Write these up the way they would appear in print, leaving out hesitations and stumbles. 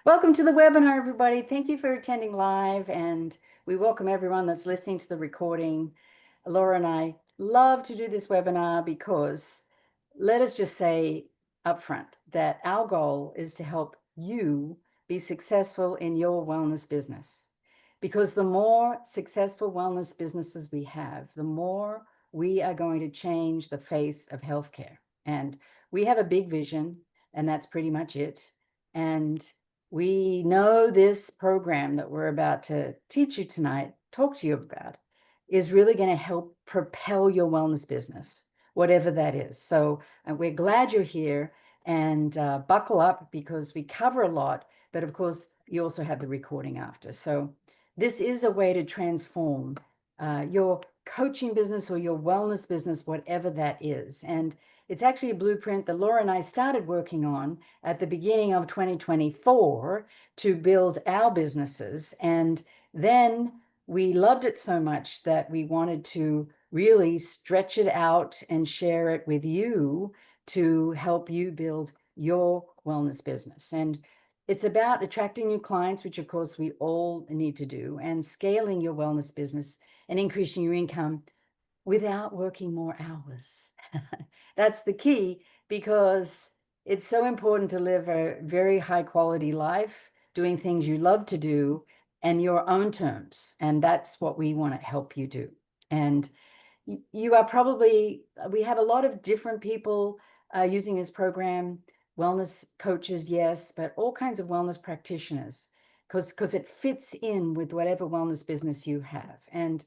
Welcome to the webinar, everybody. Thank you for attending live, and we welcome everyone that's listening to the recording. Laura and I love to do this webinar because let us just say upfront that our goal is to help you be successful in your wellness business. Because the more successful wellness businesses we have, the more we are going to change the face of healthcare. And we have a big vision, and that's pretty much it. And we know this program that we're about to teach you tonight, talk to you about, is really going to help propel your wellness business, whatever that is. So we're glad you're here, and buckle up because we cover a lot, but of course, you also have the recording after. So this is a way to transform your coaching business or your wellness business, whatever that is. And it's actually a blueprint that Laura and I started working on at the beginning of 2024 to build our businesses. And then we loved it so much that we wanted to really stretch it out and share it with you to help you build your wellness business. And it's about attracting new clients, which of course we all need to do, and scaling your wellness business and increasing your income without working more hours. That's the key, because it's so important to live a very high quality life, doing things you love to do and your own terms. And that's what we want to help you do. And you are probably, we have a lot of different people using this program, wellness coaches, yes, but all kinds of wellness practitioners, because it fits in with whatever wellness business you have. And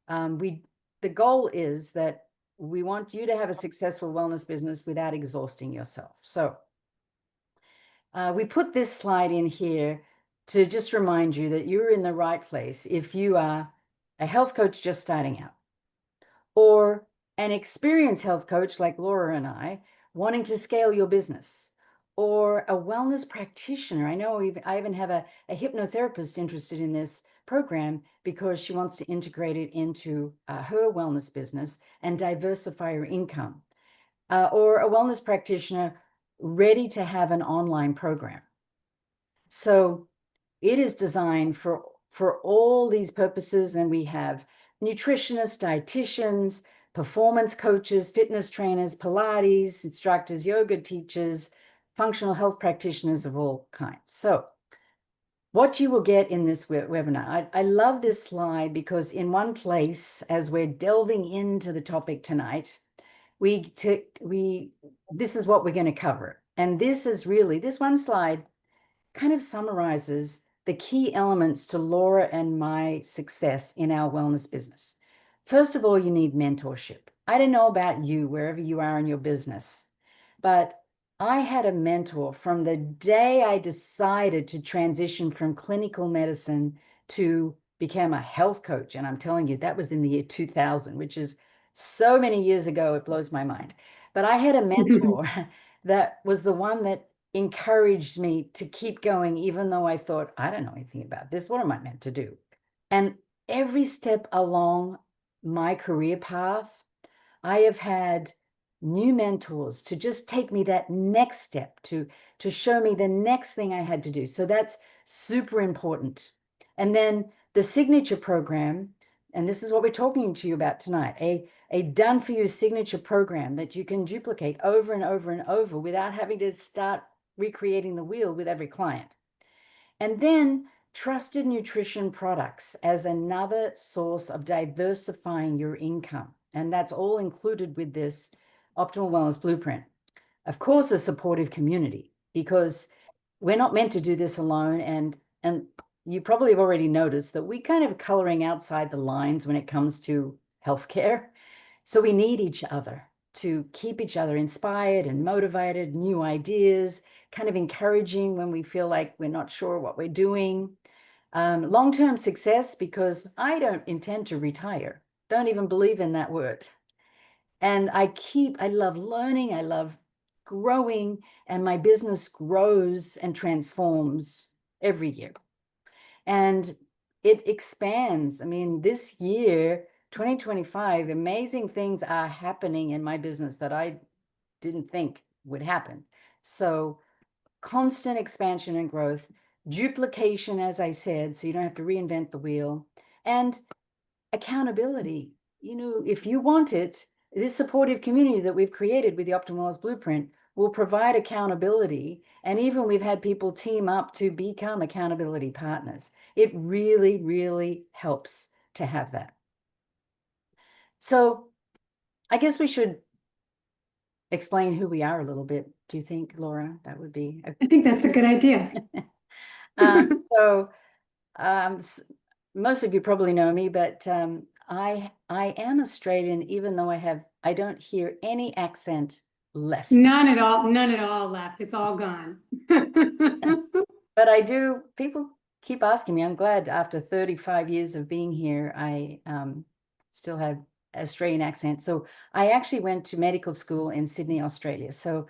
the goal is that we want you to have a successful wellness business without exhausting yourself. So we put this slide in here to just remind you that you're in the right place if you are a health coach just starting out, or an experienced health coach like Laura and I wanting to scale your business, or a wellness practitioner. I know I even have a hypnotherapist interested in this program because she wants to integrate it into her wellness business and diversify her income, or a wellness practitioner ready to have an online program. So it is designed for all these purposes, and we have nutritionists, dietitians, performance coaches, fitness trainers, Pilates instructors, yoga teachers, functional health practitioners of all kinds. So what you will get in this webinar, I love this slide because in one place, as we're delving into the topic tonight, this is what we're going to cover. And this one slide kind of summarizes the key elements to Laura and my success in our wellness business. First of all, you need mentorship. I don't know about you, wherever you are in your business, but I had a mentor from the day I decided to transition from clinical medicine to become a health coach. And I'm telling you, that was in the year 2000, which is so many years ago, it blows my mind. But I had a mentor that was the one that encouraged me to keep going, even though I thought, I don't know anything about this. What am I meant to do? And every step along my career path, I have had new mentors to just take me that next step, to show me the next thing I had to do. So that's super important. And then the signature program, and this is what we're talking to you about tonight, a done for you signature program that you can duplicate over and over and over without having to start recreating the wheel with every client. And then trusted nutrition products as another source of diversifying your income. And that's all included with this Optimal Wellness Blueprint. Of course, a supportive community, because we're not meant to do this alone. And you probably have already noticed that we kind of coloring outside the lines when it comes to healthcare. So we need each other to keep each other inspired and motivated, new ideas, kind of encouraging when we feel like we're not sure what we're doing. Long-term success, because I don't intend to retire. Don't even believe in that word. And I love learning, I love growing, and my business grows and transforms every year. And it expands. I mean, this year, 2025, amazing things are happening in my business that I didn't think would happen. So constant expansion and growth, duplication, as I said, so you don't have to reinvent the wheel, and accountability. If you want it, this supportive community that we've created with the Optimal Wellness Blueprint will provide accountability. And even we've had people team up to become accountability partners. It really, really helps to have that. So I guess we should explain who we are a little bit. Do you think, Lora, that would be? I think that's a good idea. So most of you probably know me, but I am Australian, even though I don't hear any accent left. None at all left. It's all gone. But people keep asking me. I'm glad after 35 years of being here, I still have Australian accent. So I actually went to medical school in Sydney, Australia. So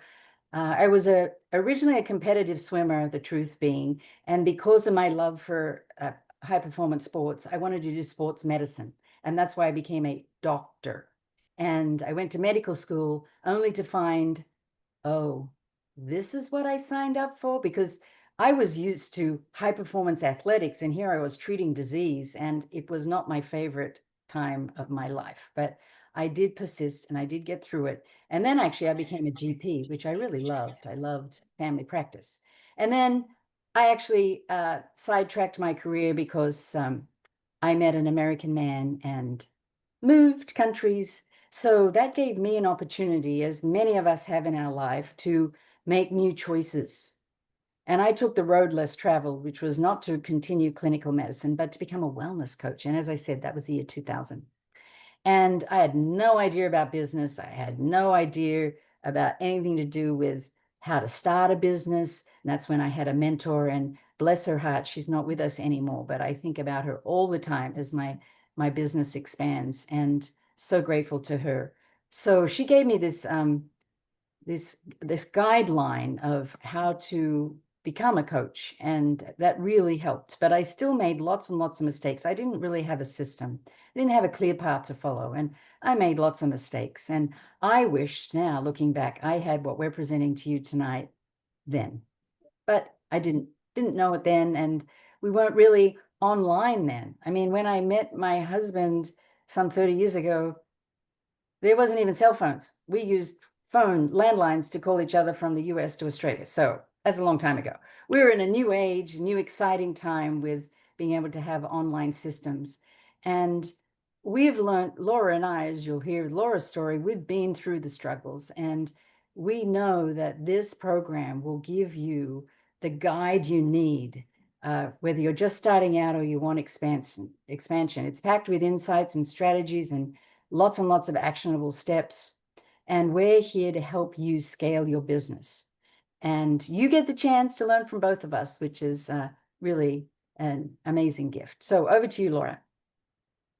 I was originally a competitive swimmer, the truth being, and because of my love for high performance sports, I wanted to do sports medicine. And that's why I became a doctor. And I went to medical school only to find, oh, this is what I signed up for, because I was used to high performance athletics, and here I was treating disease, and it was not my favorite time of my life. But I did persist and I did get through it. And then actually I became a GP, which I really loved. I loved family practice. And then I actually sidetracked my career because I met an American man and moved countries. So that gave me an opportunity, as many of us have in our life, to make new choices. And I took the road less traveled, which was not to continue clinical medicine, but to become a wellness coach. And as I said, that was the year 2000. And I had no idea about business. I had no idea about anything to do with how to start a business. And that's when I had a mentor, and bless her heart, she's not with us anymore, but I think about her all the time as my business expands, and so grateful to her. So she gave me this guideline of how to become a coach, and that really helped. But I still made lots and lots of mistakes. I didn't really have a system. I didn't have a clear path to follow, and I made lots of mistakes. And I wish now, looking back, I had what we're presenting to you tonight then. But I didn't know it then, and we weren't really online then. I mean, when I met my husband some 30 years ago, there wasn't even cell phones. We used landlines to call each other from the US to Australia. So that's a long time ago. We were in a new age, new exciting time with being able to have online systems. And we've learned, Lora and I, as you'll hear Laura's story, we've been through the struggles, and we know that this program will give you the guide you need, whether you're just starting out or you want expansion. It's packed with insights and strategies and lots of actionable steps. And we're here to help you scale your business. And you get the chance to learn from both of us, which is really an amazing gift. So over to you, Lora.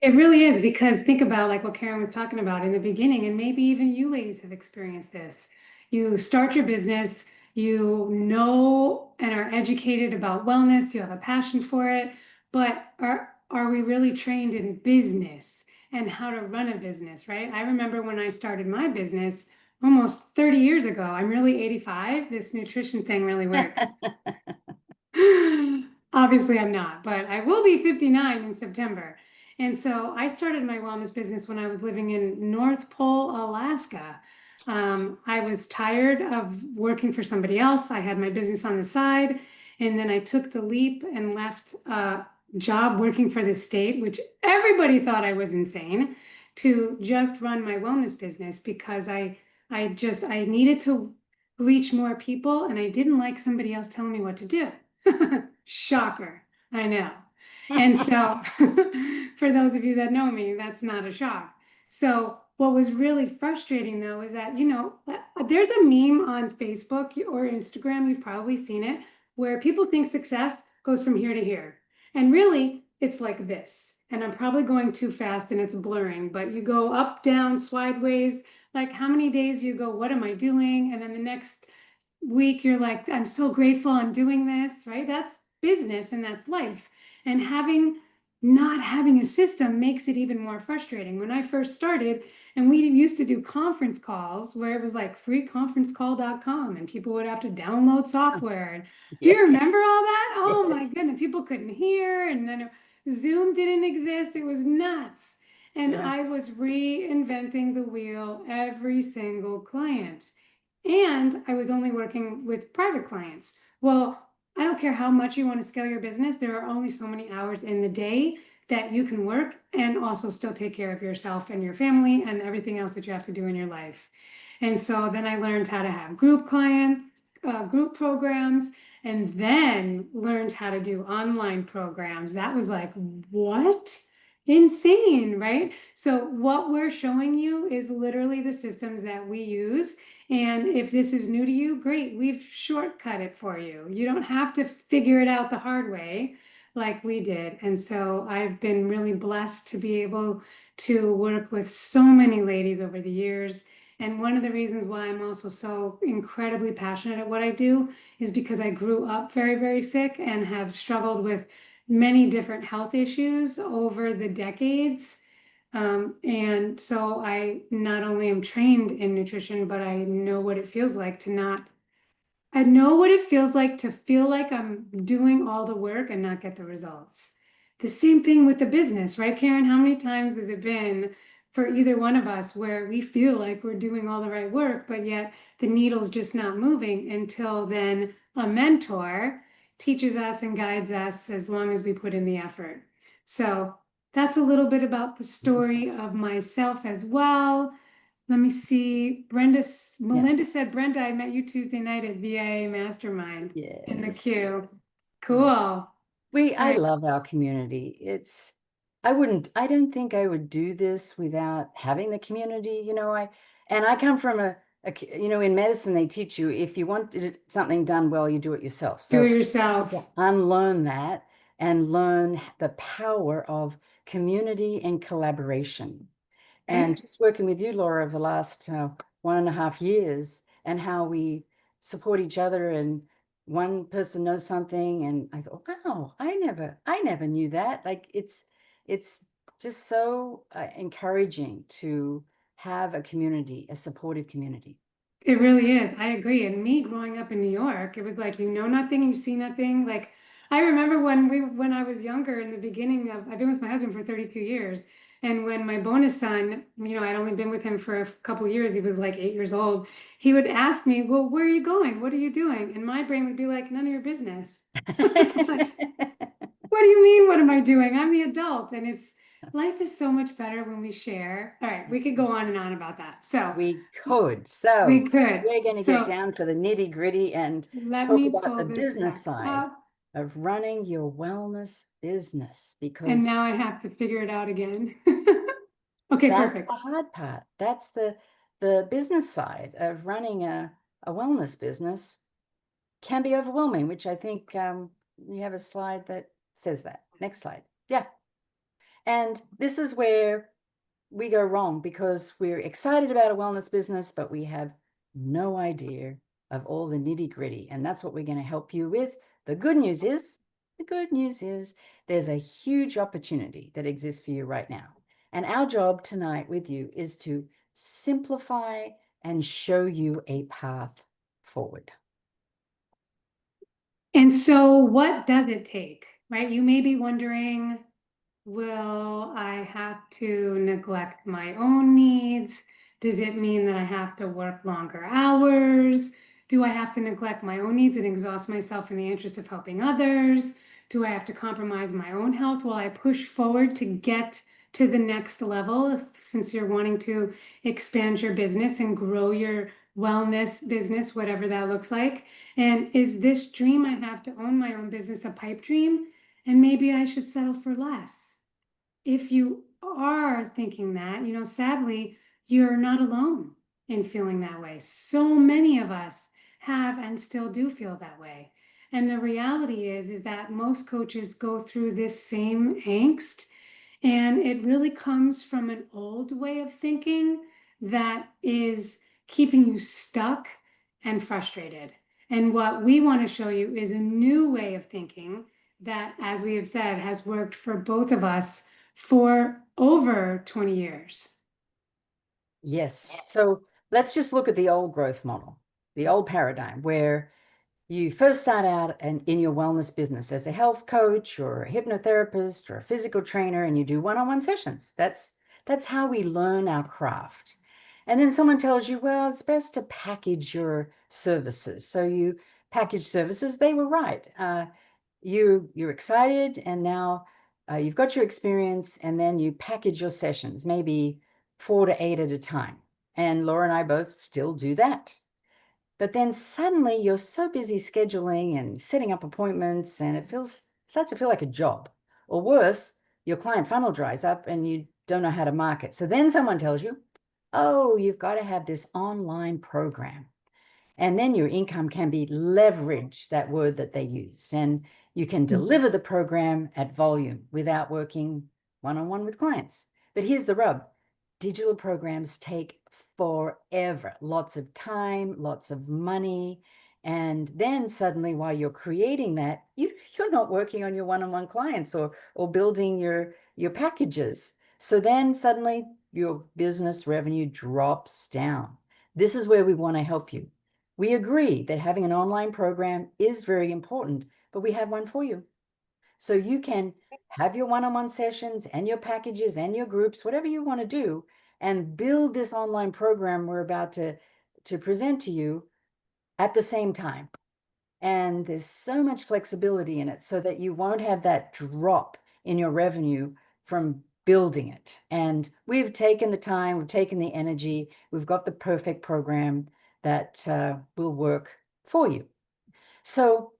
It really is, because think about like what Karen was talking about in the beginning, and maybe even you ladies have experienced this. You start your business, you know and are educated about wellness, you have a passion for it, but are we really trained in business and how to run a business, right? I remember when I started my business almost 30 years ago. I'm really 85. This nutrition thing really works. Obviously, I'm not, but I will be 59 in September. And so I started my wellness business when I was living in North Pole, Alaska. I was tired of working for somebody else. I had my business on the side, and then I took the leap and left a job working for the state, which everybody thought I was insane, to just run my wellness business, because I needed to reach more people, and I didn't like somebody else telling me what to do. Shocker, I know. And so, for those of you that know me, that's not a shock. So, what was really frustrating though is that, there's a meme on Facebook or Instagram, you've probably seen it, where people think success goes from here to here. And really, it's like this. And I'm probably going too fast and it's blurring, but you go up, down, sideways. Like, how many days you go, what am I doing? And then the next week, you're like, I'm so grateful I'm doing this, right? That's business and that's life. And having not having a system makes it even more frustrating. When I first started, and we used to do conference calls where it was like freeconferencecall.com and people would have to download Oh, software. Do yeah. you remember all that? Oh Yeah. my goodness, people couldn't hear, and then Zoom didn't exist. It was nuts. And Yeah. I was reinventing the wheel every single client. And I was only working with private clients. Well, I don't care how much you want to scale your business, there are only so many hours in the day that you can work and also still take care of yourself and your family and everything else that you have to do in your life. And so then I learned how to have group clients, group programs, and then learned how to do online programs. That was like, what? Insane, right? So, what we're showing you is literally the systems that we use. And if this is new to you, great, we've shortcut it for you. You don't have to figure it out the hard way like we did. And so I've been really blessed to be able to work with so many ladies over the years. And one of the reasons why I'm also so incredibly passionate at what I do is because I grew up very, very sick and have struggled with many different health issues over the decades. And so I not only am trained in nutrition, but I know what it feels like to not, I know what it feels like to feel like I'm doing all the work and not get the results. The same thing with the business, right, Karen? How many times has it been for either one of us where we feel like we're doing all the right work, but yet the needle's just not moving until then a mentor teaches us and guides us as long as we put in the effort. So that's a little bit about the story of myself as well. Let me see. Yeah. Melinda said, Brenda, I met you Tuesday night at VIA Mastermind in the Yes. queue. Cool. Yeah. All I right. love our community. I don't think I would do this without having the community, and I come from in medicine, they teach you if you want something done well, you do it yourself. Do So it yourself. unlearn that and learn the power of community and collaboration. And Okay. just working with you, Laura, over the last 1.5 years, and how we support each other, and one person knows something, and I thought, wow, I never knew that. Like it's just so encouraging to have a community, a supportive community. It really is. I agree. And me growing up in New York, it was like you know nothing, you see nothing. Like I remember when I was younger in the beginning of I've been with my husband for 32 years. And when my bonus son, I'd only been with him for a couple years, he was like 8 years old. He would ask me, well, where are you going? What are you doing? And my brain would be like, none of your business. Like, what do you mean? What am I doing? I'm the adult. And life is so much better when we share. All right, we could go on and on about that. So We could. So we could. we're going to get So down to the nitty gritty and let talk me about the pull this business back side up. of running your wellness business, And because now I have to figure it out again. Okay, that's perfect. the hard part. That's the business side of running a wellness business can be overwhelming, which I think we have a slide that says that. Next slide. Yeah. And this is where we go wrong, because we're excited about a wellness business, but we have no idea of all the nitty gritty. And that's what we're going to help you with. The good news is there's a huge opportunity that exists for you right now. And our job tonight with you is to simplify and show you a path forward. And so, what does it take, right? You may be wondering, will I have to neglect my own needs? Does it mean that I have to work longer hours? Do I have to neglect my own needs and exhaust myself in the interest of helping others? Do I have to compromise my own health while I push forward to get to the next level? Since you're wanting to expand your business and grow your wellness business, whatever that looks like. And is this dream I have to own my own business a pipe dream? And maybe I should settle for less. If you are thinking that, sadly, you're not alone in feeling that way. So many of us have and still do feel that way. And the reality is that most coaches go through this same angst, and it really comes from an old way of thinking that is keeping you stuck and frustrated. And what we want to show you is a new way of thinking that, as we have said, has worked for both of us for over 20 years. Yes. So let's just look at the old growth model, the old paradigm where you first start out in your wellness business as a health coach or a hypnotherapist or a physical trainer, and you do one-on-one sessions. That's how we learn our craft. And then someone tells you, well, it's best to package your services. So you package services. They were right. You're excited, and now you've got your experience, and then you package your sessions, maybe 4 to 8 at a time. And Laura and I both still do that. But then suddenly you're so busy scheduling and setting up appointments, and it starts to feel like a job. Or worse, your client funnel dries up and you don't know how to market. So then someone tells you, oh, you've got to have this online program. And then your income can be leveraged, that word that they use. And you can deliver the program at volume without working one-on-one with clients. But here's the rub. Digital programs take forever, lots of time, lots of money. And then suddenly, while you're creating that, you're not working on your one-on-one clients or building your packages. So then suddenly your business revenue drops down. This is where we want to help you. We agree that having an online program is very important, but we have one for you. So you can have your one-on-one sessions and your packages and your groups, whatever you want to do, and build this online program we're about to present to you at the same time. And there's so much flexibility in it so that you won't have that drop in your revenue from building it. And we've taken the time, we've taken the energy, we've got the perfect program that will work for you. So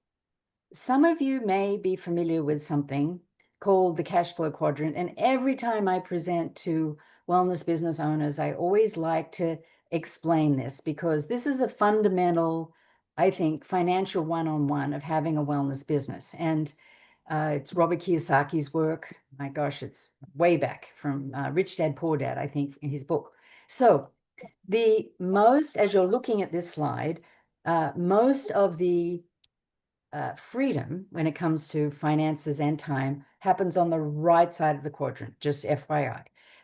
some of you may be familiar with something called the cash flow quadrant. And every time I present to wellness business owners, I always like to explain this because this is a fundamental, I think, financial one-on-one of having a wellness business. And it's Robert Kiyosaki's work. My gosh, it's way back from Rich Dad, Poor Dad, I think, in his book. So as you're looking at this slide, most of the freedom when it comes to finances and time happens on the right side of the quadrant, just FYI.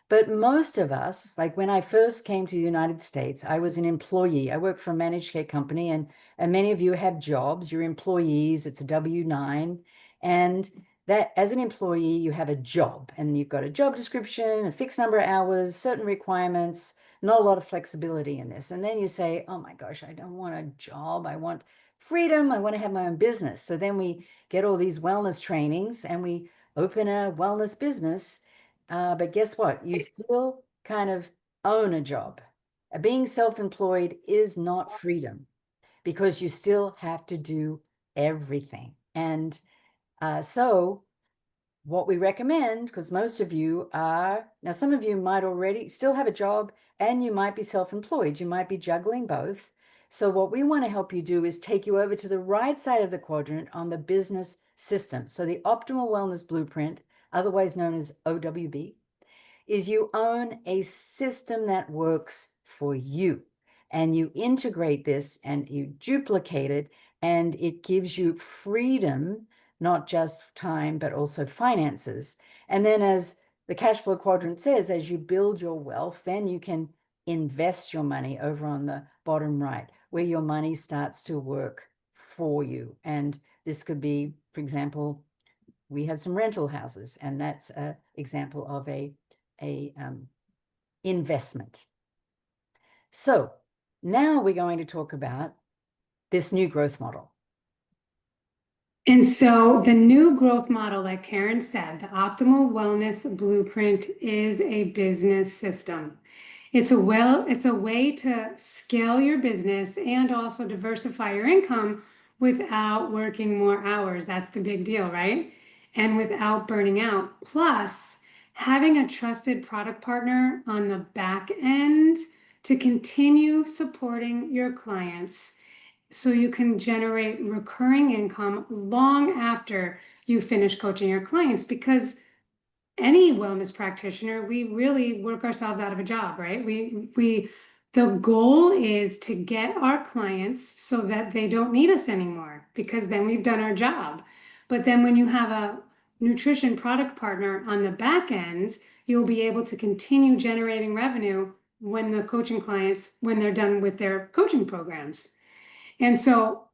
But most of us, like when I first came to the United States, I was an employee. I worked for a managed care company, and many of you have jobs. You're employees. It's a W-9. And that as an employee, you have a job, and you've got a job description, a fixed number of hours, certain requirements, not a lot of flexibility in this. And then you say, oh my gosh, I don't want a job. I want freedom. I want to have my own business. So then we get all these wellness trainings and we open a wellness business. But guess what? You still kind of own a job. Being self-employed is not freedom because you still have to do everything. And so what we recommend, because most of you are, now some of you might already still have a job and you might be self-employed. You might be juggling both. So what we want to help you do is take you over to the right side of the quadrant on the business system. So the Optimal Wellness Blueprint, otherwise known as OWB, is you own a system that works for you. And you integrate this and you duplicate it, and it gives you freedom, not just time, but also finances. And then, as the cash flow quadrant says, as you build your wealth, then you can invest your money over on the bottom right, where your money starts to work for you. And this could be, for example, we have some rental houses, and that's an example of a investment. So now we're going to talk about this new growth model. And so the new growth model, like Karen said, the Optimal Wellness Blueprint is a business system. It's a way to scale your business and also diversify your income without working more hours. That's the big deal, right? And without burning out. Plus, having a trusted product partner on the back end to continue supporting your clients so you can generate recurring income long after you finish coaching your clients. Because any wellness practitioner, we really work ourselves out of a job, right? The goal is to get our clients so that they don't need us anymore, because then we've done our job. But then when you have a nutrition product partner on the back end, you'll be able to continue generating revenue when the coaching clients, when they're done with their coaching programs. And so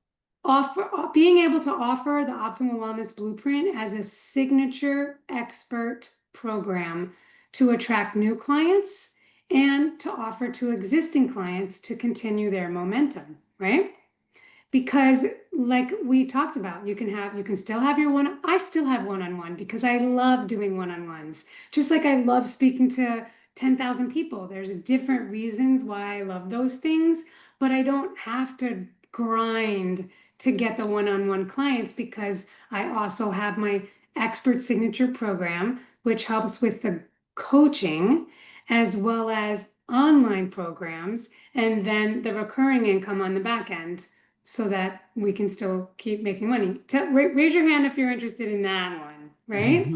being able to offer the Optimal Wellness Blueprint as a signature expert program to attract new clients and to offer to existing clients to continue their momentum, right? Because like we talked about, you can still have your one. I still have one-on-one because I love doing one-on-ones. Just like I love speaking to 10,000 people. There's different reasons why I love those things, but I don't have to grind to get the one-on-one clients because I also have my expert signature program, which helps with the coaching as well as online programs, and then the recurring income on the back end so that we can still keep making money. Raise your hand if you're interested in that one, right?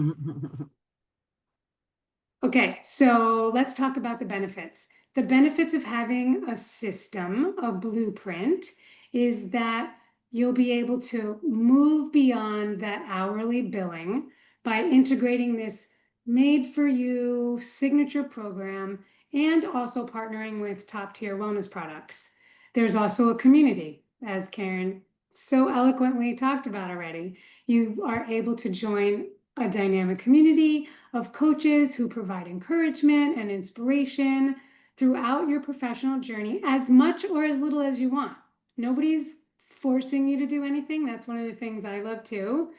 Okay, so let's talk about the benefits. The benefits of having a system, a blueprint, is that you'll be able to move beyond that hourly billing by integrating this made for you signature program and also partnering with top tier wellness products. There's also a community, as Karen so eloquently talked about already. You are able to join a dynamic community of coaches who provide encouragement and inspiration throughout your professional journey, as much or as little as you want. Nobody's forcing you to do anything. That's one of the things I love too,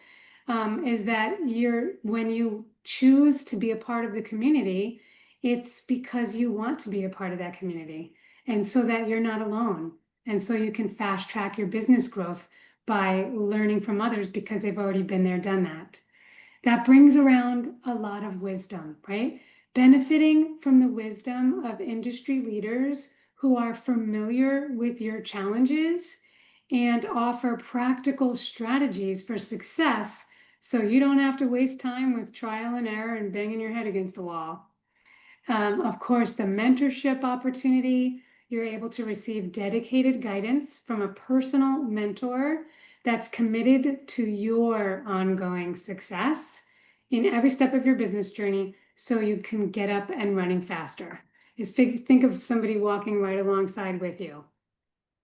is that when you choose to be a part of the community, it's because you want to be a part of that community, and so that you're not alone. And so you can fast track your business growth by learning from others because they've already been there, done that. That brings around a lot of wisdom, right? Benefiting from the wisdom of industry leaders who are familiar with your challenges and offer practical strategies for success so you don't have to waste time with trial and error and banging your head against the wall. Of course, the mentorship opportunity, you're able to receive dedicated guidance from a personal mentor that's committed to your ongoing success in every step of your business journey so you can get up and running faster. Think of somebody walking right alongside with you.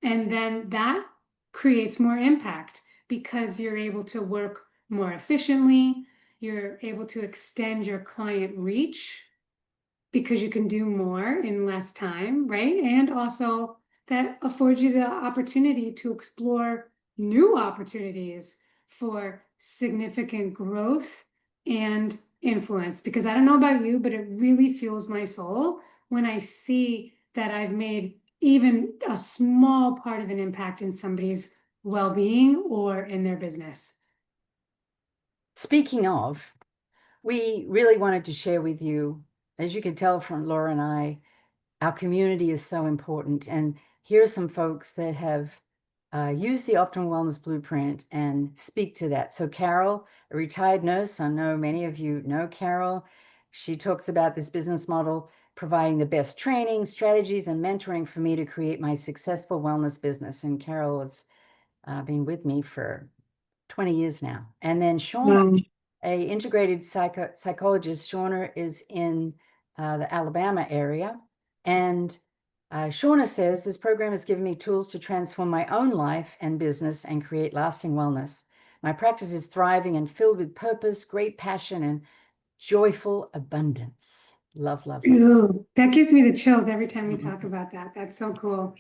And then that creates more impact because you're able to work more efficiently, you're able to extend your client reach because you can do more in less time, right? And also that affords you the opportunity to explore new opportunities for significant growth and influence. Because I don't know about you, but it really fuels my soul when I see that I've made even a small part of an impact in somebody's well-being or in their business. Speaking of, we really wanted to share with you, as you can tell from Laura and I, our community is so important. And here are some folks that have used the Optimal Wellness Blueprint and speak to that. So Carol, a retired nurse, I know many of you know Carol. She talks about this business model, providing the best training, strategies, and mentoring for me to create my successful wellness business. And Carol has been with me for 20 years now. And then Shauna, a integrated psychologist. Shauna is in the Alabama area. And Shauna says, this program has given me tools to transform my own life and business and create lasting wellness. My practice is thriving and filled with purpose, great passion, and joyful abundance. Love, love, love. Ooh, that gives me the chills every time we talk about that. That's so cool.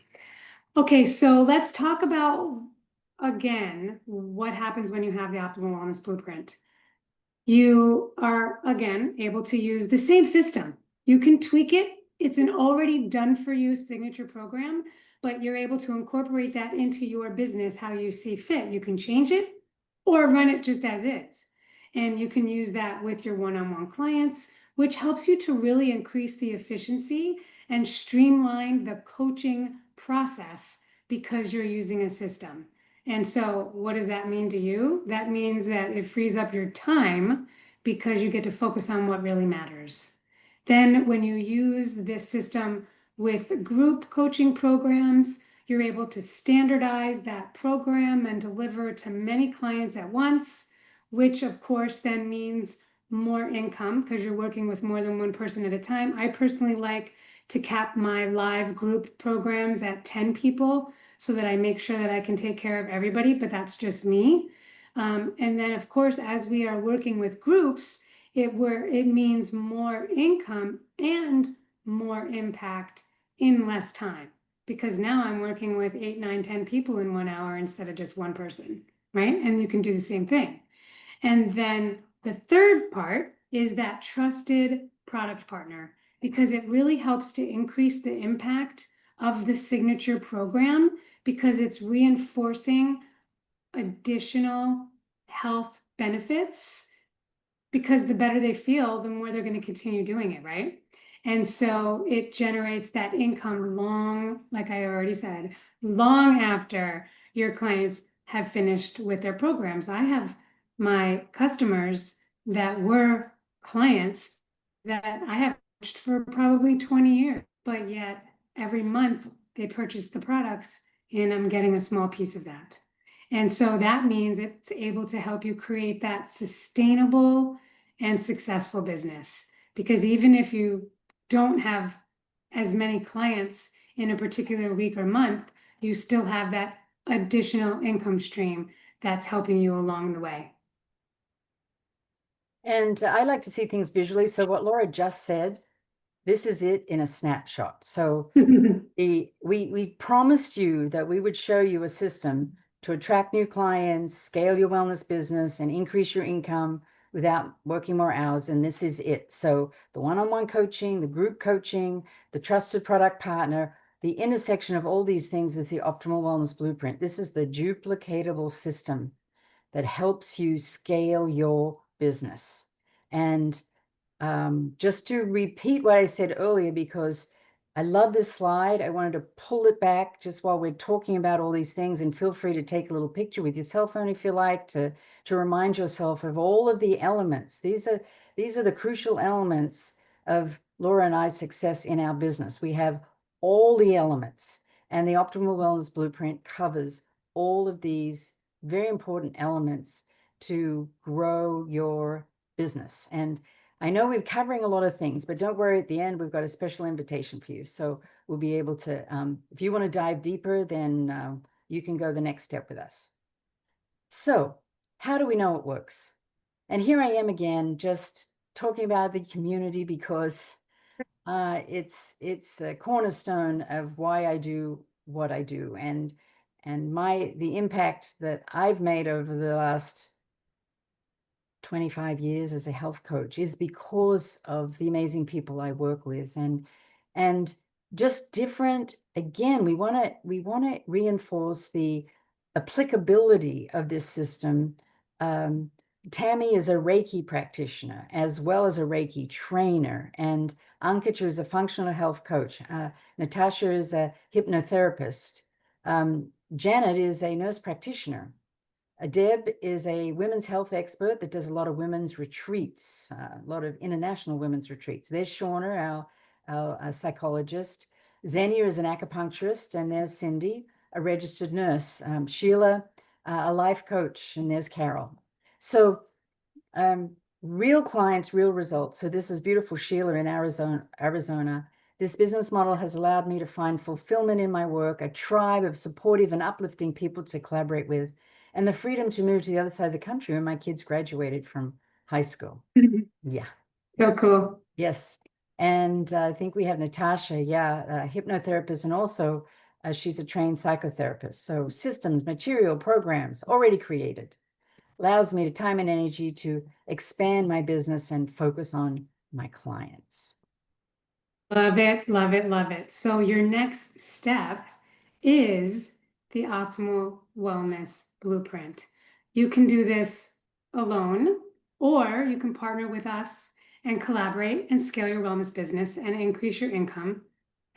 Okay, so let's talk about, again, what happens when you have the Optimal Wellness Blueprint. You are, again, able to use the same system. You can tweak it. It's an already done for you signature program, but you're able to incorporate that into your business how you see fit. You can change it or run it just as is. And you can use that with your one-on-one clients, which helps you to really increase the efficiency and streamline the coaching process because you're using a system. And so what does that mean to you? That means that it frees up your time because you get to focus on what really matters. Then when you use this system with group coaching programs, you're able to standardize that program and deliver to many clients at once, which of course then means more income because you're working with more than one person at a time. I personally like to cap my live group programs at 10 people so that I make sure that I can take care of everybody, but that's just me. And then of course, as we are working with groups, it means more income and more impact in less time because now I'm working with 8, 9, 10 people in 1 hour instead of just one person, right? And you can do the same thing. And then the third part is that trusted product partner, because it really helps to increase the impact of the signature program because it's reinforcing additional health benefits because the better they feel, the more they're going to continue doing it, right? And so it generates that income long, like I already said, long after your clients have finished with their programs. I have my customers that were clients that I have coached for probably 20 years, but yet every month they purchase the products and I'm getting a small piece of that. And so that means it's able to help you create that sustainable and successful business. Because even if you don't have as many clients in a particular week or month, you still have that additional income stream that's helping you along the way. And I like to see things visually. So what Laura just said, this is it in a snapshot. So we promised you that we would show you a system to attract new clients, scale your wellness business, and increase your income without working more hours. And this is it. So the one-on-one coaching, the group coaching, the trusted product partner, the intersection of all these things is the optimal wellness blueprint. This is the duplicatable system that helps you scale your business. And just to repeat what I said earlier, because I love this slide, I wanted to pull it back just while we're talking about all these things, and feel free to take a little picture with your cell phone if you like to remind yourself of all of the elements. These are the crucial elements of Laura and I's success in our business. We have all the elements, and the Optimal Wellness Blueprint covers all of these very important elements to grow your business. And I know we're covering a lot of things, but don't worry, at the end, we've got a special invitation for you. So we'll be able to, if you want to dive deeper, then you can go the next step with us. So how do we know it works? And here I am again, just talking about the community because it's a cornerstone of why I do what I do. And the impact that I've made over the last 25 years as a health coach is because of the amazing people I work with, and just different. Again, we want to reinforce the applicability of this system. Tammy is a Reiki practitioner as well as a Reiki trainer, and Ankita is a functional health coach. Natasha is a hypnotherapist. Janet is a nurse practitioner. Deb is a women's health expert that does a lot of women's retreats, a lot of international women's retreats. There's Shauna, our psychologist. Xenia is an acupuncturist, and there's Cindy, a registered nurse. Sheila, a life coach, and there's Carol. So real clients, real results. So this is beautiful Sheila in Arizona. This business model has allowed me to find fulfillment in my work, a tribe of supportive and uplifting people to collaborate with, and the freedom to move to the other side of the country when my kids graduated from high school. Yeah. So cool. Yes. And I think we have Natasha, a hypnotherapist, and also she's a trained psychotherapist. So systems, material, programs already created. Allows me to time and energy to expand my business and focus on my clients. Love it, love it, love it. So your next step is the Optimal Wellness Blueprint. You can do this alone, or you can partner with us and collaborate and scale your wellness business and increase your income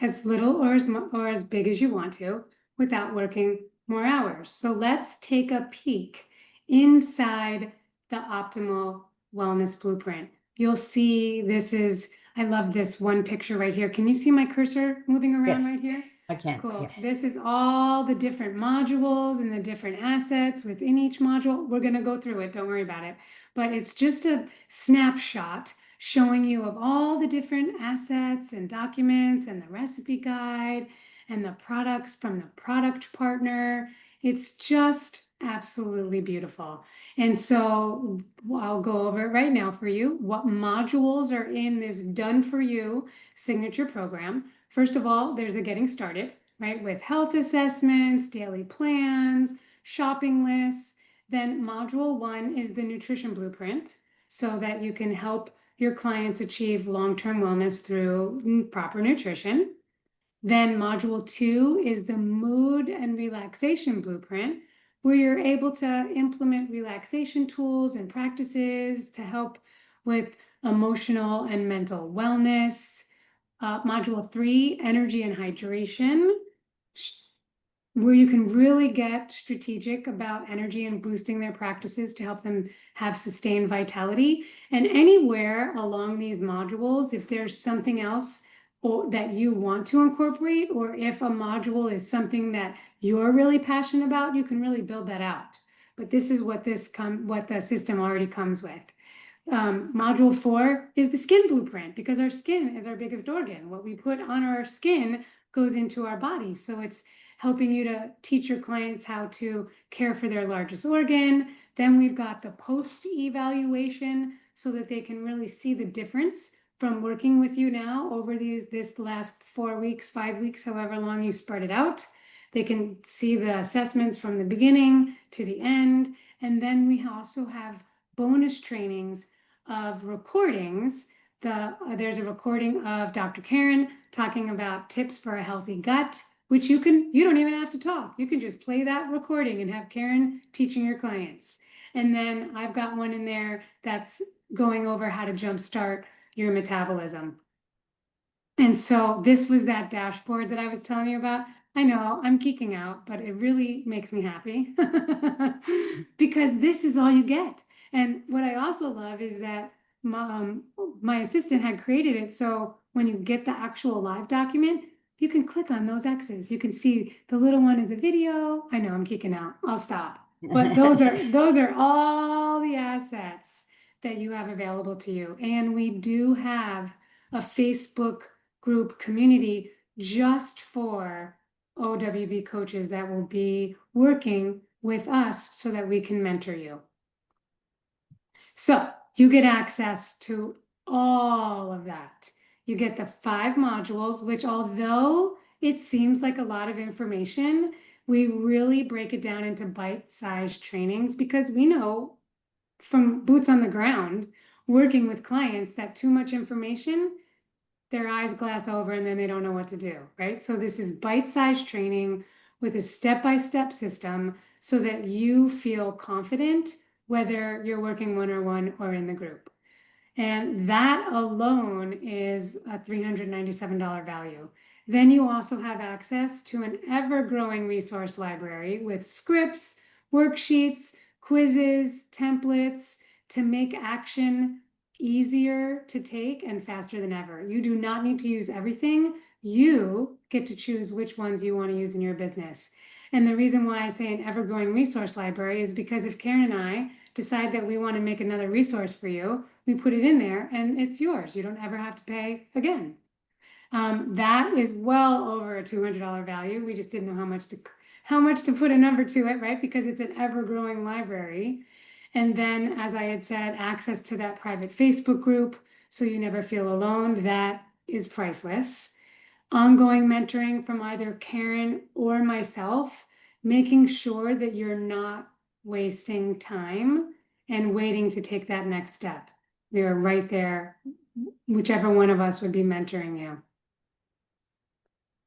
as little or as big as you want to without working more hours. So let's take a peek inside the Optimal Wellness Blueprint. You'll see this is I love this one picture right here. Can you see my cursor moving around Yes, right here? I can. Cool. Yeah. This is all the different modules and the different assets within each module. We're going to go through it. Don't worry about it. But it's just a snapshot showing you of all the different assets and documents and the recipe guide and the products from the product partner. It's just absolutely beautiful. And so I'll go over it right now for you. What modules are in this done for you signature program? First of all, there's a getting started, right? With health assessments, daily plans, shopping lists. Then module 1 is the nutrition blueprint so that you can help your clients achieve long-term wellness through proper nutrition. Then module 2 is the mood and relaxation blueprint, where you're able to implement relaxation tools and practices to help with emotional and mental wellness. Module 3, energy and hydration, where you can really get strategic about energy and boosting their practices to help them have sustained vitality. And anywhere along these modules, if there's something else that you want to incorporate, or if a module is something that you're really passionate about, you can really build that out. But this is what the system already comes with. Module 4 is the skin blueprint, because our skin is our biggest organ. What we put on our skin goes into our body. So it's helping you to teach your clients how to care for their largest organ. Then we've got the post-evaluation so that they can really see the difference from working with you now over this last 4 weeks, 5 weeks, however long you spread it out. They can see the assessments from the beginning to the end. And then we also have bonus trainings of recordings. There's a recording of Dr. Karen talking about tips for a healthy gut, which you don't even have to talk. You can just play that recording and have Karen teaching your clients. And then I've got one in there that's going over how to jumpstart your metabolism. And so this was that dashboard that I was telling you about. I know I'm geeking out, but it really makes me happy because this is all you get. And what I also love is that my assistant had created it. So when you get the actual live document, you can click on those X's. You can see the little one is a video. I know I'm geeking out. I'll stop. But those are all the assets that you have available to you. And we do have a Facebook group community just for OWB coaches that will be working with us so that we can mentor you. So you get access to all of that. You get the 5 modules, which although it seems like a lot of information, we really break it down into bite-sized trainings because we know from boots on the ground, working with clients, that too much information, their eyes glass over and then they don't know what to do, right? So this is bite-sized training with a step-by-step system so that you feel confident whether you're working one-on-one or in the group. And that alone is a $397 value. Then you also have access to an ever-growing resource library with scripts, worksheets, quizzes, templates to make action easier to take and faster than ever. You do not need to use everything. You get to choose which ones you want to use in your business. And the reason why I say an ever-growing resource library is because if Karen and I decide that we want to make another resource for you, we put it in there and it's yours. You don't ever have to pay again. That is well over a $200 value. We just didn't know how much to put a number to it, right? Because it's an ever-growing library. And then, as I had said, access to that private Facebook group so you never feel alone. That is priceless. Ongoing mentoring from either Karen or myself, making sure that you're not wasting time and waiting to take that next step. We are right there, whichever one of us would be mentoring you.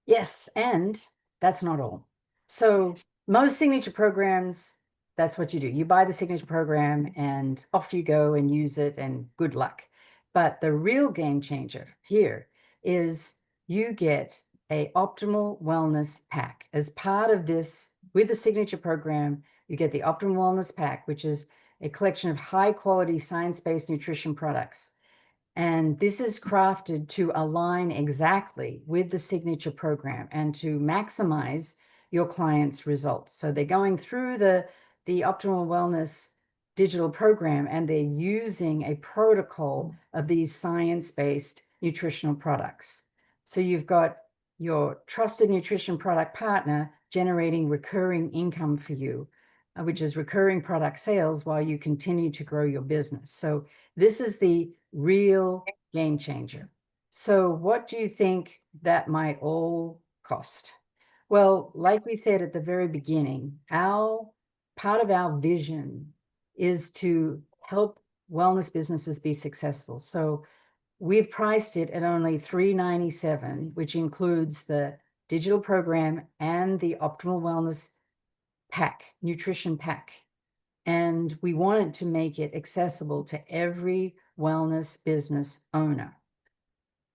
Yes, and that's not all. So most signature programs, that's what you do. You buy the signature program and off you go and use it and good luck. But the real game changer here is you get a optimal wellness pack. As part of this, with the signature program, you get the optimal wellness pack, which is a collection of high quality science-based nutrition products. And this is crafted to align exactly with the signature program and to maximize your clients' results. So they're going through the Optimal Wellness digital program and they're using a protocol of these science-based nutritional products. So you've got your trusted nutrition product partner generating recurring income for you, which is recurring product sales while you continue to grow your business. So this is the real game changer. So what do you think that might all cost? Well, like we said at the very beginning, our part of our vision is to help wellness businesses be successful. So we've priced it at only $397, which includes the digital program and the Optimal Wellness pack, nutrition pack. And we wanted to make it accessible to every wellness business owner.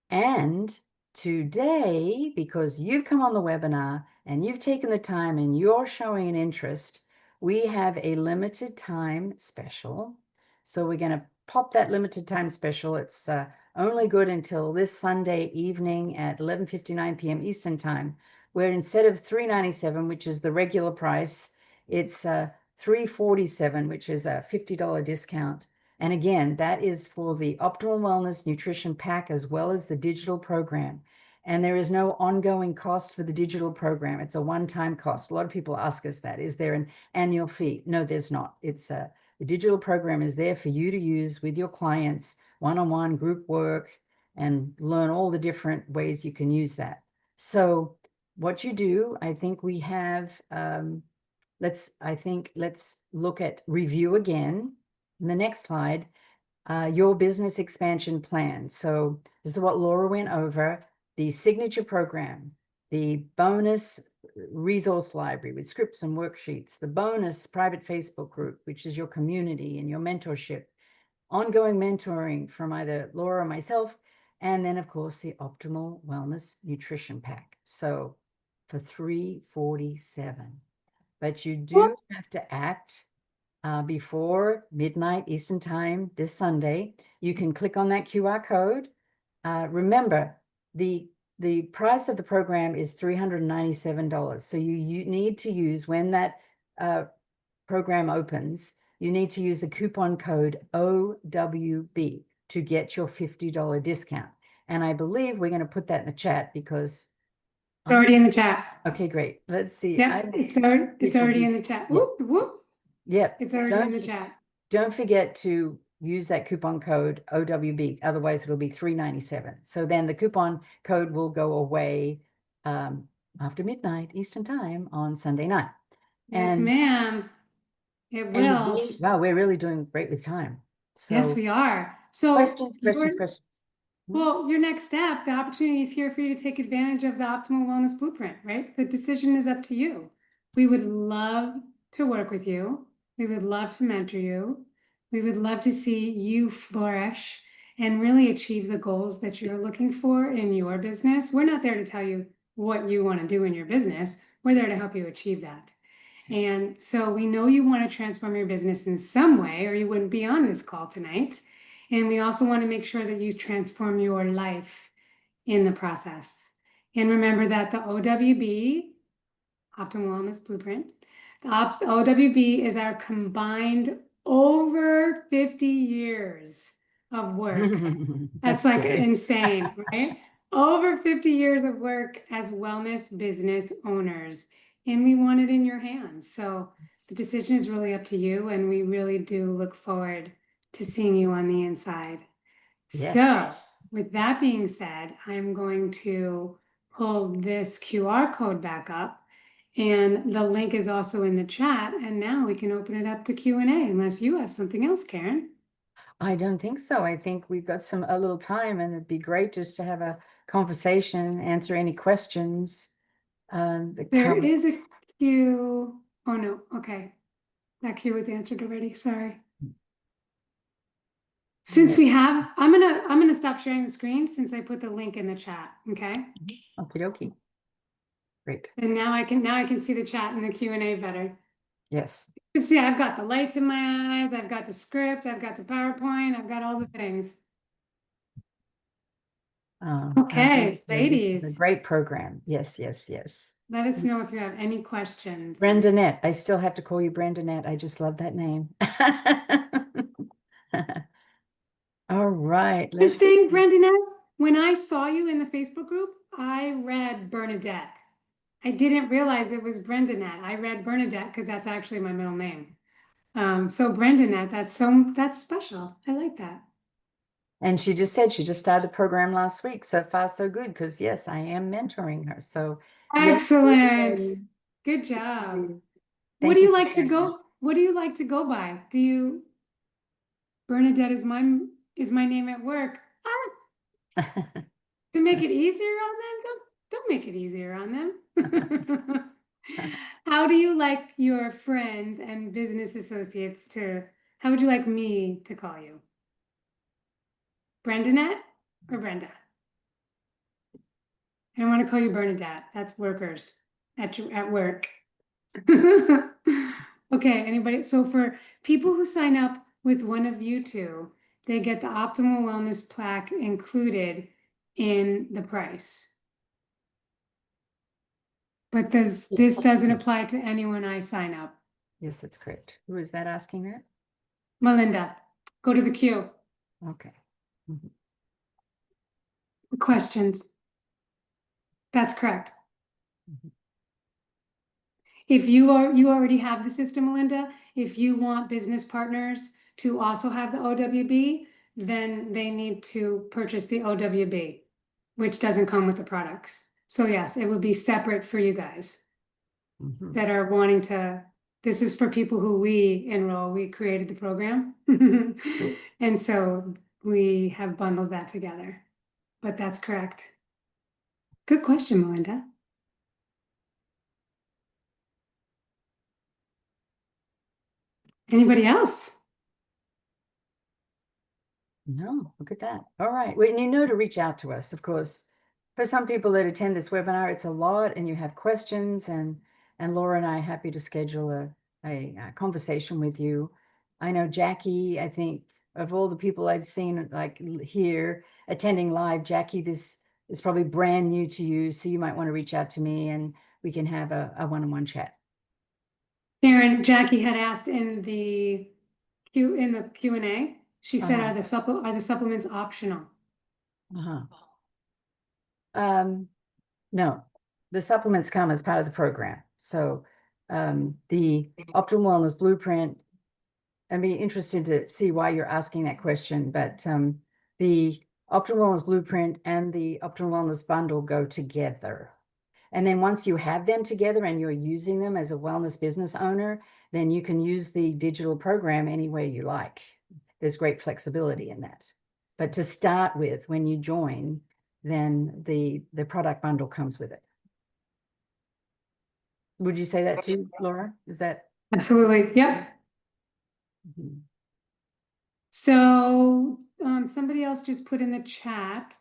And today, because you've come on the webinar and you've taken the time and you're showing an interest, we have a limited time special. So we're going to pop that limited time special. It's only good until this Sunday evening at 11:59 p.m. Eastern time, where instead of $397, which is the regular price, it's $347, which is a $50 discount. And again, that is for the Optimal Wellness Nutrition Pack as well as the digital program. And there is no ongoing cost for the digital program. It's a one-time cost. A lot of people ask us that. Is there an annual fee? No, there's not. The digital program is there for you to use with your clients, one-on-one group work, and learn all the different ways you can use that. So what you do, I think we have, let's look at review again. In the next slide, your business expansion plan. So this is what Lora went over, the signature program, the bonus resource library with scripts and worksheets, the bonus private Facebook group, which is your community and your mentorship, ongoing mentoring from either Lora or myself, and then of course the Optimal Wellness Nutrition Pack. So for $347, but you do have to act before midnight Eastern time this Sunday. You can click on that QR code. Remember, the price of the program is $397. So you need to use, when that program opens, you need to use the coupon code OWB to get your $50 discount. And I believe we're going to put that in the chat because It's already in the chat. okay, great. Let's see. Yes, it's already in the chat. Yeah. Whoops. Yep. It's already in the chat. Don't forget to use that coupon code OWB. Otherwise, it'll be $397. So then the coupon code will go away after midnight Eastern time on Sunday night. Yes, And ma'am. It will. wow, we're really doing great with time. So yes, we are. So questions. Well, your next step, the opportunity is here for you to take advantage of the Optimal Wellness Blueprint, right? The decision is up to you. We would love to work with you. We would love to mentor you. We would love to see you flourish and really achieve the goals that you're looking for in your business. We're not there to tell you what you want to do in your business. We're there to help you achieve that. And so we know you want to transform your business in some way, or you wouldn't be on this call tonight. And we also want to make sure that you transform your life in the process. And remember that the OWB, Optimal Wellness Blueprint, the OWB is our combined over 50 years of work. That's like insane, right? Over 50 years of work as wellness business owners. And we want it in your hands. So the decision is really up to you. And we really do look forward to seeing you on the inside. Yes. So with that being said, I'm going to pull this QR code back up, and the link is also in the chat. And now we can open it up to Q&A unless you have something else, Karen. I don't think so. I think we've got a little time, and it'd be great just to have a conversation, answer any questions. There is a Q. Oh no, okay. That Q was answered already. Sorry. Since we have, I'm gonna stop sharing the screen since I put the link in the chat. Okay. Okie dokie. Great. And now I can see the chat and the Q&A better. Yes. You can see I've got the lights in my eyes, I've got the script, I've got the PowerPoint, I've got all the things. I think Okay, this is a ladies, great program. Yes, yes, yes. let us know if you have any questions. Brendanette. I still have to call you Brendanette. I just love that name. All right, let's Interesting, see. Brendan. When I saw you in the Facebook group, I read Bernadette. I didn't realize it was Brendanette. I read Bernadette because that's actually my middle name. So Brendanette, that's special. I like that. And she just said she just started the program last week. So far, so good. Because yes, I am mentoring her. So yes, Excellent. everybody. Good job. What do Thank you you for like to sharing go? What do you like to go by? Do you Bernadette is my name at work? Ah, that. to make it easier on them? Don't make it easier on them. How do you like your friends and business associates to, how would you like me to call you? Brendanette or Brenda? I don't want to call you Bernadette. That's workers at work. Okay, anybody? So for people who sign up with one of you two, they get the optimal wellness plaque included in the price. But this doesn't apply to anyone I sign up. Yes, that's correct. Who is that asking that? Melinda, go to the queue. Okay. Mhm. Questions. That's correct. Mhm. If you already have the system, Melinda, if you want business partners to also have the OWB, then they need to purchase the OWB, which doesn't come with the products. So yes, it would be separate for you guys Mhm. that are wanting to. This is for people who we enroll. We created the program. And so we have bundled that together. But that's correct. Good question, Melinda. Anybody else? No, look at that. All right. Well, and you know to reach out to us, of course. For some people that attend this webinar, it's a lot and you have questions and Laura and I are happy to schedule a conversation with you. I know Jackie, I think of all the people I've seen like here attending live, Jackie, this is probably brand new to you. So you might want to reach out to me and we can have a one-on-one chat. Karen, Jackie had asked in the Q&A. She said, Uh-huh. are the supplements optional? Uh-huh. No, the supplements come as part of the program. So the Optimal Wellness Blueprint, I'd be interested to see why you're asking that question, but the Optimal Wellness Blueprint and the Optimal Wellness Bundle go together. And then once you have them together and you're using them as a wellness business owner, then you can use the digital program any way you like. There's great flexibility in that. But to start with, when you join, then the product bundle comes with it. Would you say that too, Laura? Is that? Absolutely. Yep. Mhm. So somebody else just put in the chat.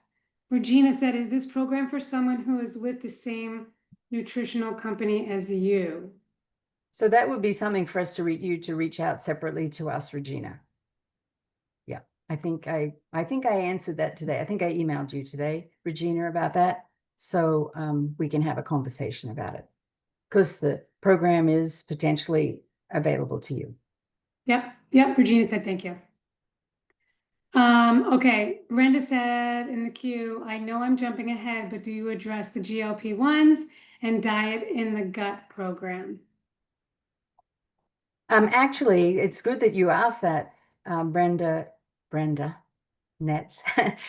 Regina said, is this program for someone who is with the same nutritional company as you? So that would be something for us to reach out separately to us, Regina. Yeah, I think I answered that today. I think I emailed you today, Regina, about that. So we can have a conversation about it because the program is potentially available to you. Yep. Yep. Regina said, thank you. Okay. Brenda said in the queue, I know I'm jumping ahead, but do you address the GLP-1s and diet in the gut program? Actually, it's good that you asked that, Brenda Nets,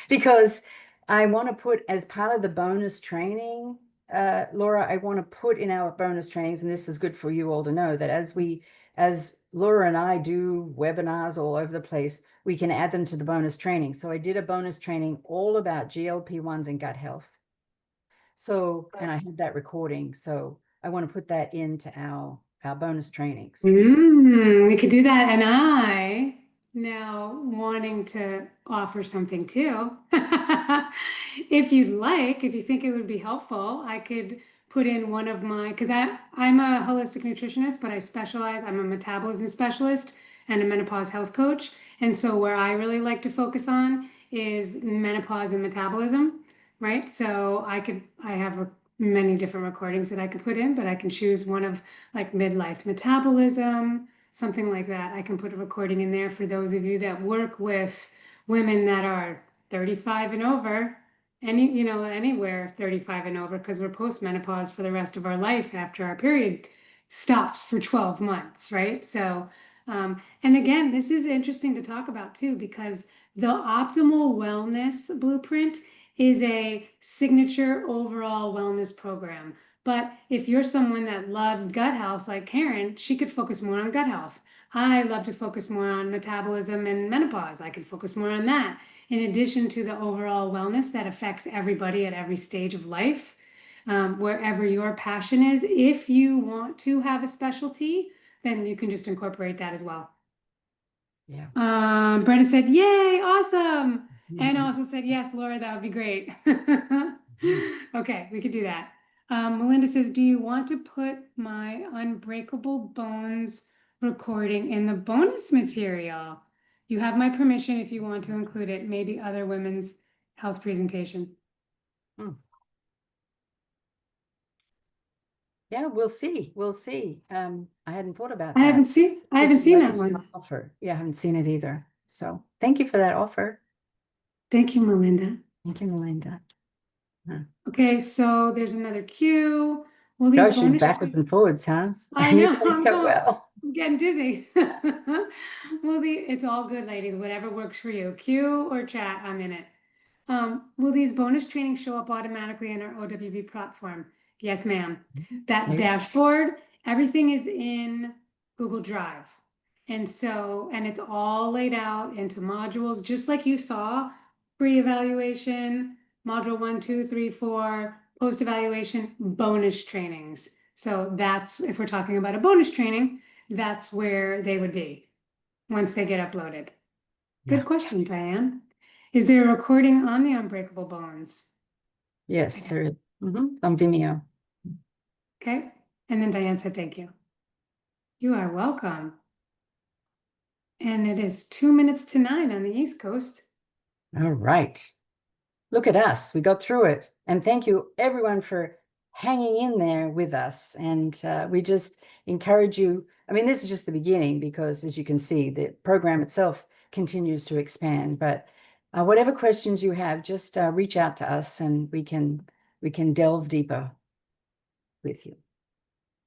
because I want to put as part of the bonus training, Laura, I want to put in our bonus trainings, and this is good for you all to know that as Laura and I do webinars all over the place, we can add them to the bonus training. So I did a bonus training all about GLP-1s and gut health. So, and I had that recording. So I want to put that into our bonus trainings. We could do that. And I now wanting to offer something too. If you'd like, if you think it would be helpful, I could put in one of my, because I'm a holistic nutritionist, but I'm a metabolism specialist and a menopause health coach. And so where I really like to focus on is menopause and metabolism. right? So I have many different recordings that I could put in, but I can choose one of like midlife metabolism, something like that. I can put a recording in there for those of you that work with women that are 35 and over, anywhere 35 and over, because we're post-menopause for the rest of our life after our period stops for 12 months, right? So, and again, this is interesting to talk about too, because the optimal wellness blueprint is a signature overall wellness program. But if you're someone that loves gut health, like Karen, she could focus more on gut health. I love to focus more on metabolism and menopause. I could focus more on that, in addition to the overall wellness that affects everybody at every stage of life. Wherever your passion is, if you want to have a specialty, then you can just incorporate that as well. Yeah. Brenda said, "Yay, awesome!" And also said, "Yes, Laura, that would be great." Okay, we could do that. Melinda says, "Do you want to put my Unbreakable Bones recording in the bonus material? You have my permission if you want to include it, maybe other women's health presentation." Hmm. Yeah, we'll see. We'll see. I hadn't thought about that. I It's haven't a seen that nice one. offer. Yeah, I haven't seen it either. So thank you for that offer. Thank you, Melinda. Thank you, Melinda. Huh. Okay, so there's another cue. Will these Gosh, you're bonus? backwards and forwards, huh? I You know, play so well. I'm getting dizzy. It's all good, ladies. Whatever works for you. Q or chat, I'm in it. Will these bonus trainings show up automatically in our OWB platform? Yes, ma'am. That There- dashboard, everything is in Google Drive. And it's all laid out into modules, just like you saw, pre-evaluation, module 1, 2, 3, 4, post-evaluation, bonus trainings. So that's, if we're talking about a bonus training, that's where they would be once they get uploaded. Yeah. Good question, Diane. Is there a recording on the Unbreakable Bones? Yes, there is. On Vimeo. Okay. And then Diane said, "Thank you." You are welcome. And it is 2 minutes to 9 on the East Coast. All right. Look at us. We got through it. And thank you, everyone, for hanging in there with us. And we just encourage you. I mean, this is just the beginning because, as you can see, the program itself continues to expand. But whatever questions you have, just reach out to us and we can delve deeper with you.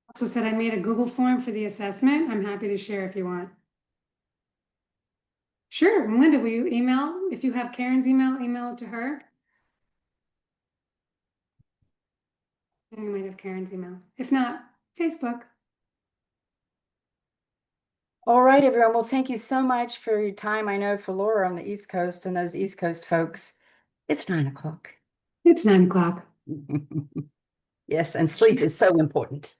Also said I made a Google form for the assessment. I'm happy to share if you want. Sure. Melinda, will you email? If you have Karen's email it to her. I think I might have Karen's email. If not, Facebook. All right, everyone. Well, thank you so much for your time. I know for Laura on the East Coast and those East Coast folks, it's 9 o'clock. It's 9 o'clock. Yes, and sleep is so important.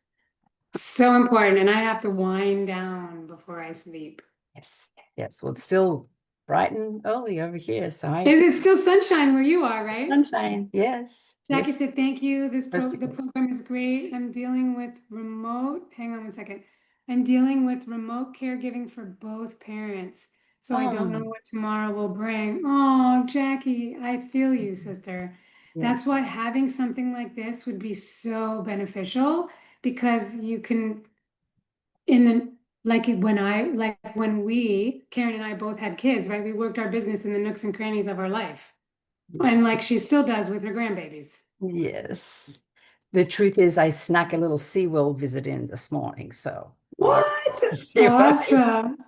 So important. And I have to wind down before I sleep. Yes, yes. Well, it's still bright and early over here, so Is it still sunshine where you are, right? sunshine. Yes, Jackie yes. said, "Thank you. Coast to The coast. program is great. I'm dealing with remote, hang on one second. I'm dealing with remote caregiving for both parents. So I don't know Oh, what tomorrow will bring." Oh, Jackie, I feel you, sister. That's yes, why having something like this would be so beneficial, because you can, in the when we, Karen and I both had kids, right? We worked our business in the nooks and crannies of our life. And yes, like she still does with her grandbabies. yes. The truth is, I snuck a little SeaWorld visit in this morning, so yeah. What? You're right. Awesome.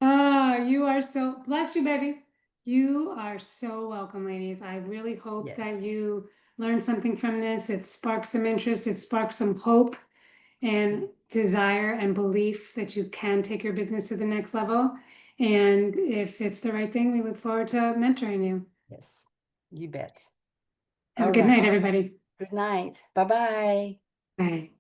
Oh, you are so, bless you, baby. You are so welcome, ladies. I really hope Yes, that you learned something from this. It sparked some interest, it sparked some hope and desire and belief that you can take your business to the next level. And if it's the right thing, we look forward to mentoring you. yes. You bet. Have a All good right. night, everybody. Good night. Bye-bye. Bye.